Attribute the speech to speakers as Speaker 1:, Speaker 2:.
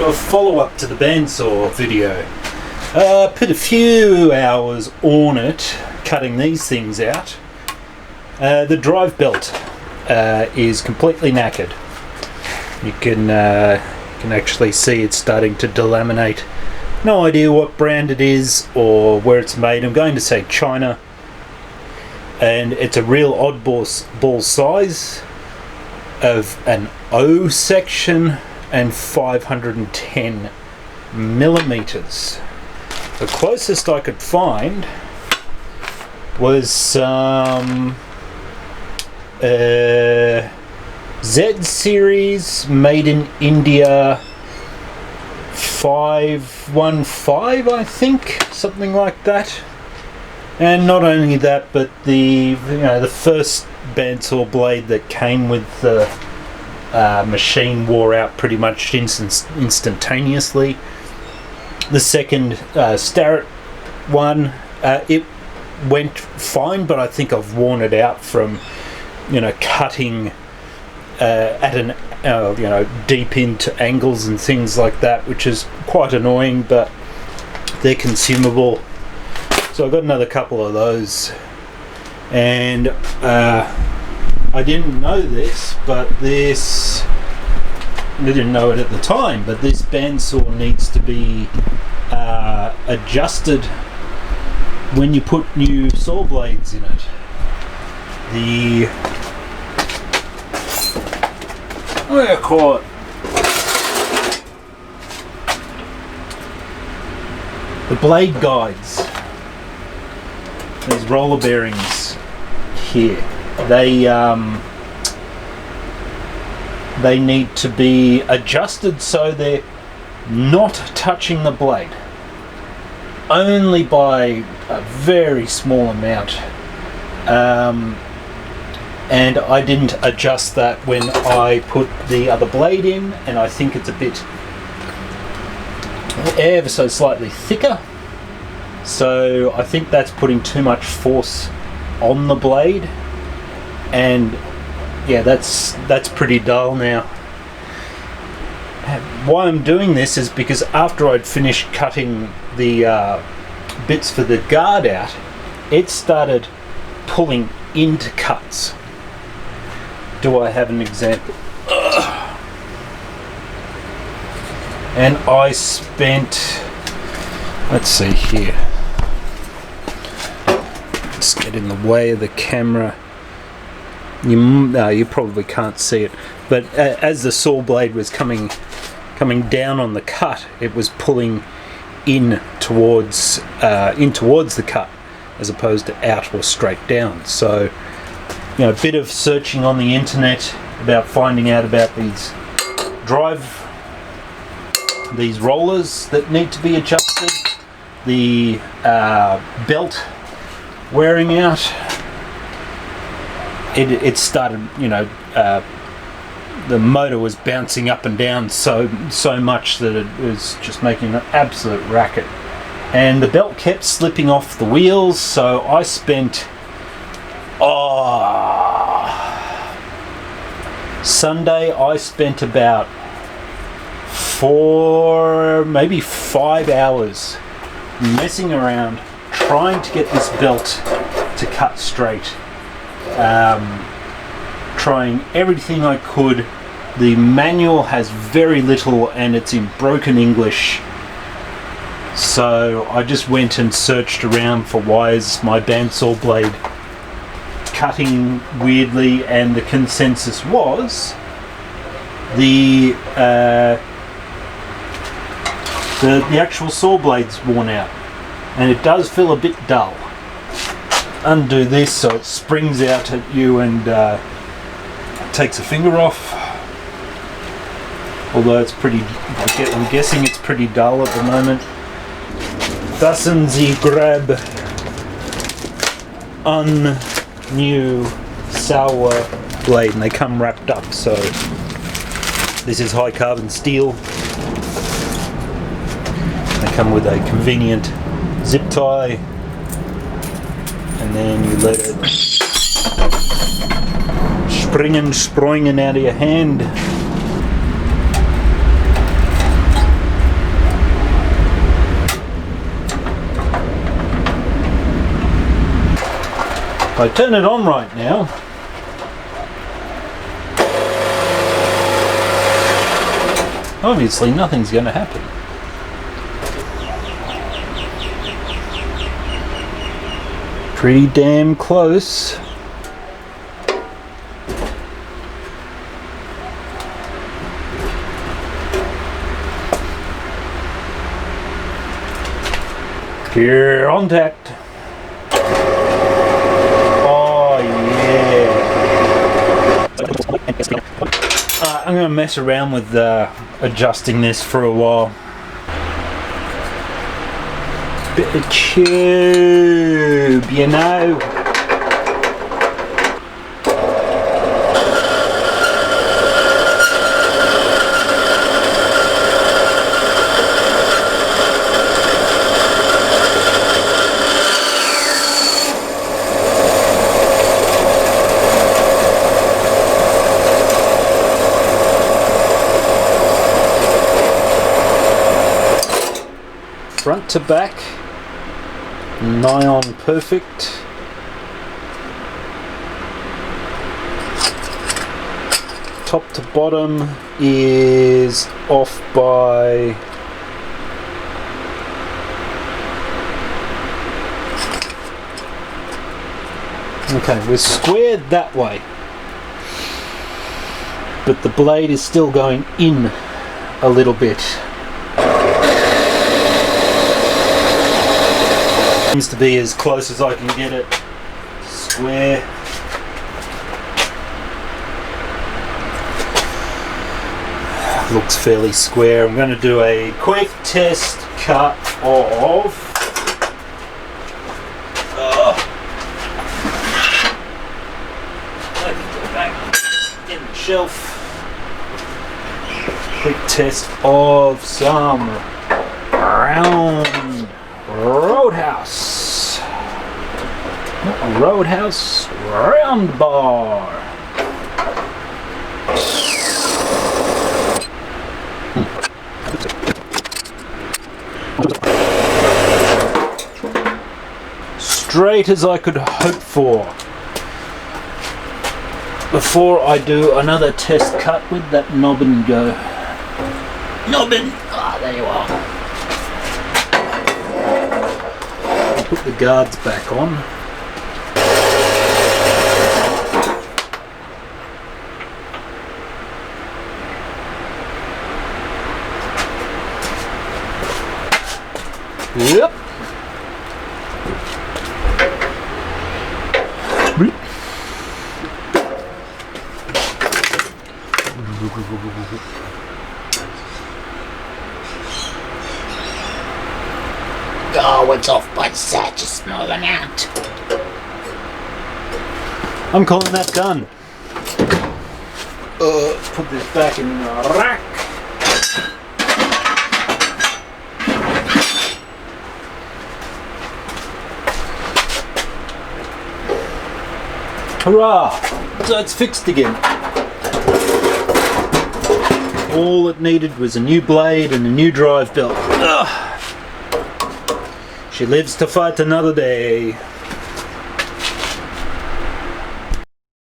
Speaker 1: a follow-up to the bandsaw video. Put a few hours on it, cutting these things out. The drive belt is completely knackered. You can actually see it's starting to delaminate. No idea what brand it is or where it's made. I'm going to say China. And it's a real oddball size of an O section and 510 millimeters. The closest I could find was some Z series made in India 515, I think, something like that. And not only that, but the first bandsaw blade that came with the machine wore out pretty much instantaneously. The second Starrett one, it went fine, but I think I've worn it out from cutting at an deep into angles and things like that, which is quite annoying, but they're consumable. So I've got another couple of those, and I didn't know this, but I didn't know it at the time, but this bandsaw needs to be adjusted when you put new saw blades in it. What do you call it? The blade guides. These roller bearings here. They need to be adjusted so they're not touching the blade. Only by a very small amount. And I didn't adjust that when I put the other blade in, and I think it's a bit ever so slightly thicker. So I think that's putting too much force on the blade, and yeah, that's pretty dull now. Why I'm doing this is because after I'd finished cutting the bits for the guard out, it started pulling into cuts. Do I have an example? And I spent, let's see here, let's get in the way of the camera. You probably can't see it, but as the saw blade was coming down on the cut, it was pulling in towards the cut as opposed to out or straight down. So a bit of searching on the internet about finding out about these rollers that need to be adjusted, the belt wearing out. It started, the motor was bouncing up and down so much that it was just making an absolute racket, and the belt kept slipping off the wheels. So I spent Sunday I spent about 4, maybe 5 hours messing around trying to get this belt to cut straight. Trying everything I could. The manual has very little and it's in broken English, so I just went and searched around for why is my bandsaw blade cutting weirdly, and the consensus was the actual saw blade's worn out, and it does feel a bit dull. Undo this so it springs out at you and takes a finger off, although it's pretty, I'm guessing it's pretty dull at the moment. Lassen Sie grab an new Sauer blade, and they come wrapped up, so this is high carbon steel. They come with a convenient zip tie, and then you let it springen out of your hand. If I turn it on right now, obviously nothing's going to happen. Pretty damn close. Pure contact. Oh yeah. I'm going to mess around with adjusting this for a while. Bit of tube, you know. Front to back, nigh on perfect. Top to bottom is off by okay, we're squared that way, but the blade is still going in a little bit. Seems to be as close as I can get it. Square. Looks fairly square. I'm going to do a quick test cut of let me go back in the shelf. Quick test of some round Roadhouse. Not a Roadhouse, round bar. Straight as I could hope for. Before I do another test cut with that knob and go. Knobbin! Ah, there you are. Put the guards back on. Yep.
Speaker 2: Oh, it's off by such a small amount.
Speaker 1: I'm calling that done. Put this back in the rack. Hurrah! So it's fixed again. All it needed was a new blade and a new drive belt. Ugh. She lives to fight another day.